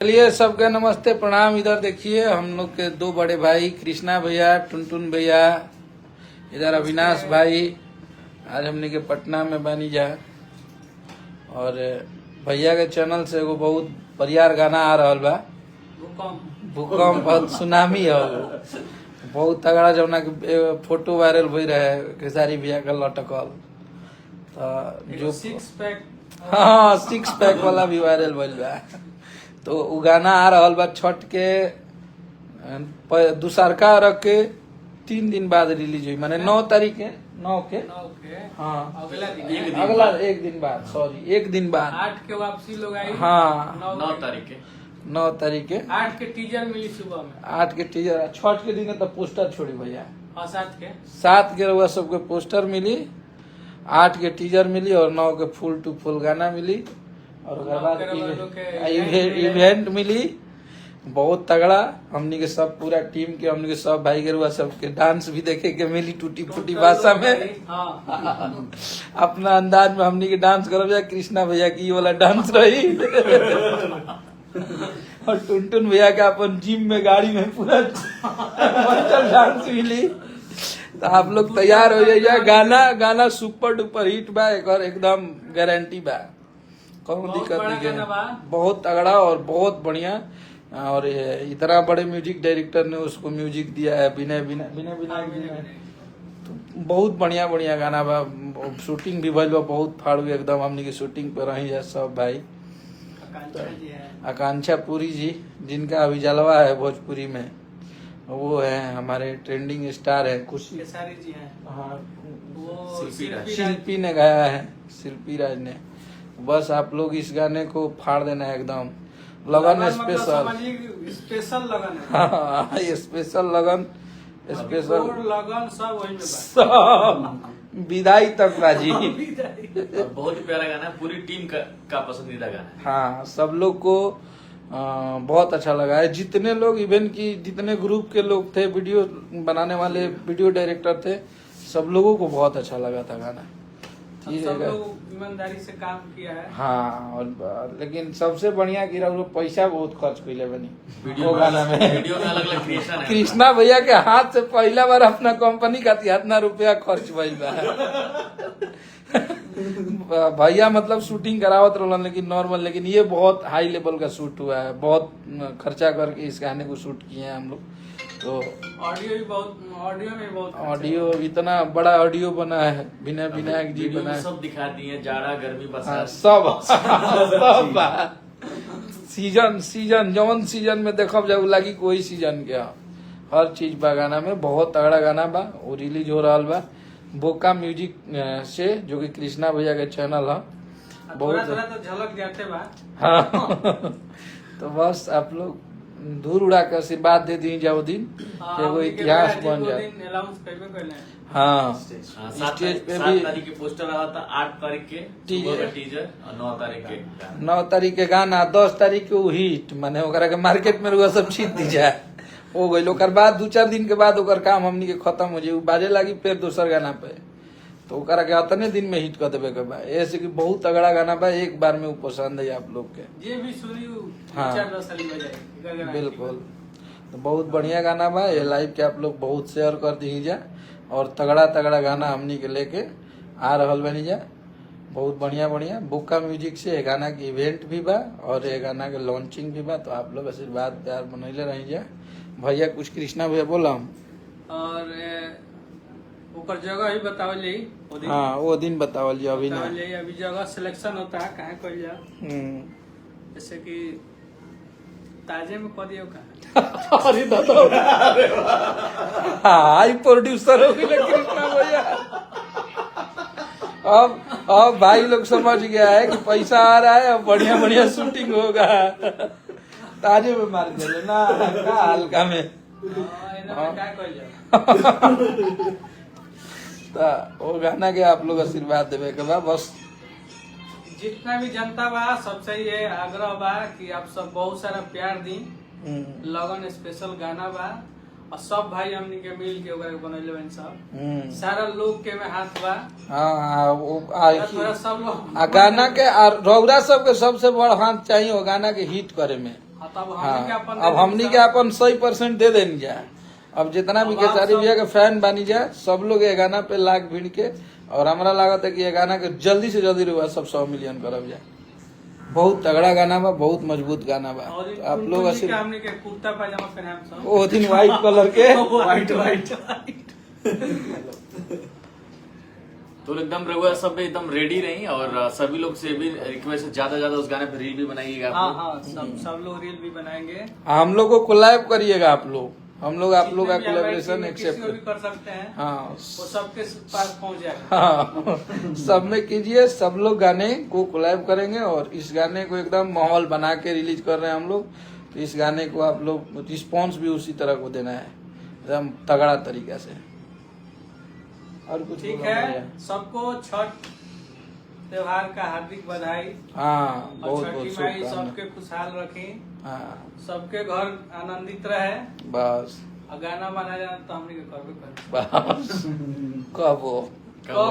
चलिए सबके नमस्ते प्रणाम। इधर देखिए हम लोग के दो बड़े भाई कृष्णा भैया, टुनटुन भैया, इधर अविनाश भाई। आज हमने के पटना में बनी जा और भैया के चैनल से एगो बहुत बढ़िया गाना आ रहा बा, भूकंप बहुत सुनामी है बहुत तगड़ा, जौना के फोटो वायरल हो रहे खेसारी भैया का लटकल, तो जो 6 पैक, हाँ 6 पैक वाला भी वायरल भइल बा। तो उ गाना आ रहा बा छठ के दूसरका रख के 3 दिन बाद रिलीज हुई, माने 9 तारीख के 9 के हाँ अगला एक दिन बाद, सॉरी एक दिन बाद 8 के वापसी लोग आई, हाँ 9 तारीख के 9 तारीख के 8 के टीजर मिली सुबह में, 8 के टीजर, छठ के दिन तो पोस्टर छोड़ी भैया, और 7 के रउआ सबके पोस्टर मिली, 8 के टीजर मिली और 9 के फुल टू फुल गाना मिली और उसके बाद इवेंट मिली बहुत तगड़ा। हमनी के सब पूरा टीम के, हमनी के सब भाई गेरुआ सबके डांस भी देखे के मिली टूटी फूटी भाषा में, अपना अंदाज में हमनी के डांस करब जा। कृष्णा भैया की ये वाला डांस रही और टुनटुन भैया का अपन जिम में गाड़ी में पूरा डांस मिली। तो आप लोग तैयार हो जाइए, गाना सुपर डुपर हिट बा, एकदम गारंटी बा, कोई दिक्कत नहीं है, बहुत तगड़ा और बहुत बढ़िया। और इतना बड़े म्यूजिक डायरेक्टर ने उसको म्यूजिक दिया है, विनय तो बहुत बढ़िया बढ़िया गाना बा। शूटिंग भी भइल बा बहुत फाड़ू, एकदम हमनी की शूटिंग पे रही है सब भाई। आकांक्षा पुरी जी जिनका अभी जलवा है भोजपुरी में, वो है हमारे ट्रेंडिंग स्टार है, खुशी जी हैं, हाँ शिल्पी ने गाया है, शिल्पी राज ने। बस आप लोग इस गाने को फाड़ देना है एकदम, लगन स्पेशल लगन है, हाँ स्पेशल लगन, स्पेशल लगन सब वही में सब विदाई तक राजी। बहुत ही प्यारा गाना है, पूरी टीम का पसंदीदा गाना है। हाँ सब लोग को बहुत अच्छा लगा है, जितने लोग इवेंट की, जितने ग्रुप के लोग थे, वीडियो बनाने वाले वीडियो डायरेक्टर थे, सब लोगों को बहुत अच्छा लगा था गाना। सब लोग ईमानदारी से काम किया है, हाँ। और लेकिन सबसे बढ़िया की पैसा बहुत खर्च कैले बनी वीडियो गाना में, वीडियो में अलग अलग क्रिएशन है। कृष्णा भैया के हाथ से पहला बार अपना कंपनी का 73 रुपया खर्च भइल बा। भैया मतलब शूटिंग करावत रहलन, लेकिन नॉर्मल, लेकिन ये बहुत हाई लेवल का शूट हुआ है, बहुत खर्चा करके इस गाने को शूट किए हैं हम लोग। तो ऑडियो भी बहुत, ऑडियो में बहुत, ऑडियो इतना बड़ा ऑडियो बना है, विनायक जी बना है, सब दिखा दिए, जाड़ा गर्मी बरसात सब सब सीजन जौन सीजन में देखब जब लगी कोई सीजन के हर चीज बा गाना में। बहुत तगड़ा गाना बा, वो रिलीज हो रहा बा बोका म्यूजिक से, जो कि कृष्णा भैया के चैनल है। बहुत तो झलक जाते बा, हाँ तो बस आप लोग धूल उड़ा के आशीर्वाद दे दी जाओ दिन, एगो इतिहास बन जाए। हाँ स्टेज पे भी 7 तारीख के पोस्टर आया था, 8 तारीख के टीजर और 9 तारीख के 9 तारीख के गाना, 10 तारीख के हिट, माने ओकरा के मार्केट में रुआ सब छीट दी जाए हो गई। ओकर बाद 2-4 दिन के बाद ओकर काम हमनी के खत्म हो जाए, बाजे लगी फिर दूसर गाना पे, तो ओकरा के अतने दिन में हिट कर देवे के बा। ऐसे कि बहुत तगड़ा गाना बा, एक बार में वो पसंद है आप लोग के, जे भी सुनी हाँ बिल्कुल। तो बहुत बढ़िया गाना बा, ये लाइव के आप लोग बहुत शेयर कर दीजिए, और तगड़ा तगड़ा गाना हमनी के लेके आ रहल बनी जा, बहुत बढ़िया बढ़िया। बुक्का म्यूजिक से ये गाना के इवेंट भी बा और ये गाना के लॉन्चिंग भी बा, तो आप लोग आशीर्वाद प्यार बनैले रही जा। भैया कुछ कृष्णा भैया बोला और ऊपर जगह ही बतावल जाई, हाँ वो दिन बतावल जाए, अभी ना अभी जगह सिलेक्शन होता है, कहाँ कल जा, जैसे कि ताजे में कह दियो का अरे हाई प्रोड्यूसर हो गए कृष्णा भैया। अब भाई लोग समझ गया है कि पैसा आ रहा है, अब बढ़िया बढ़िया शूटिंग होगा, ताजे में मार दे ना हल्का में। वो गाना के आप लोग आशीर्वाद देवे के बा, बस जितना भी जनता बा सबसे ये आग्रह बा कि आप सब बहुत सारा प्यार दी। लगन स्पेशल गाना बा और सब भाई हमनी के मिल के ओकरा बनैले बन सब, सारा लोग के में हाथ बा। हाँ थोड़ा सब लोग गाना के रौरा सब के सबसे बड़ हाथ चाहिए वो गाना के हिट करे में। हाँ, तब हाँ हमनी के अपन अब हमनी के अपन 100% दे देनी जा। अब जितना भी अब आप खेसारी सब- भैया के फैन बनी जा, सब लोग ये गाना पे लाख भीड़ के, और हमरा लागत है कि ये गाना के जल्दी से जल्दी रुआ सब 100 मिलियन करब जा। बहुत तगड़ा गाना बा, बहुत मजबूत गाना बा। और तो आप लोग टुनटुन जी असल के हमनी के कुर्ता पैजामा पहनाम सब वो दिन व्हाइट कलर के व्हाइट तो एकदम रघुआ सब एकदम रेडी रही, और सभी लोग से भी रिक्वेस्ट है ज्यादा ज्यादा उस गाने पे रील भी बनाइएगा आप हाँ लोग। हाँ सब लोग रील भी बनाएंगे। हम लोग को कोलैब करिएगा आप लोग, हम लोग आप लोग का जितने भी कोलैबोरेशन हमारे किसी को भी एक्सेप्ट। कर सकते हैं, हाँ वो सबके पास पहुंच जाएगा। हाँ सब में कीजिए, सब लोग गाने को कोलैब करेंगे, और इस गाने को एकदम माहौल बना के रिलीज कर रहे हैं हम लोग। तो इस गाने को आप लोग रिस्पॉन्स भी उसी तरह को देना है, एकदम तगड़ा तरीका से। और कुछ ठीक बोलना है, भैया? सबको छठ त्योहार का हार्दिक बधाई। हाँ और बहुत छठी बहुत माई शुभकामना। सबके खुशहाल रखी, हाँ सबके घर आनंदित रहे। बस और गाना बना जाना तो हमने के करबे करें। बस कब वो कब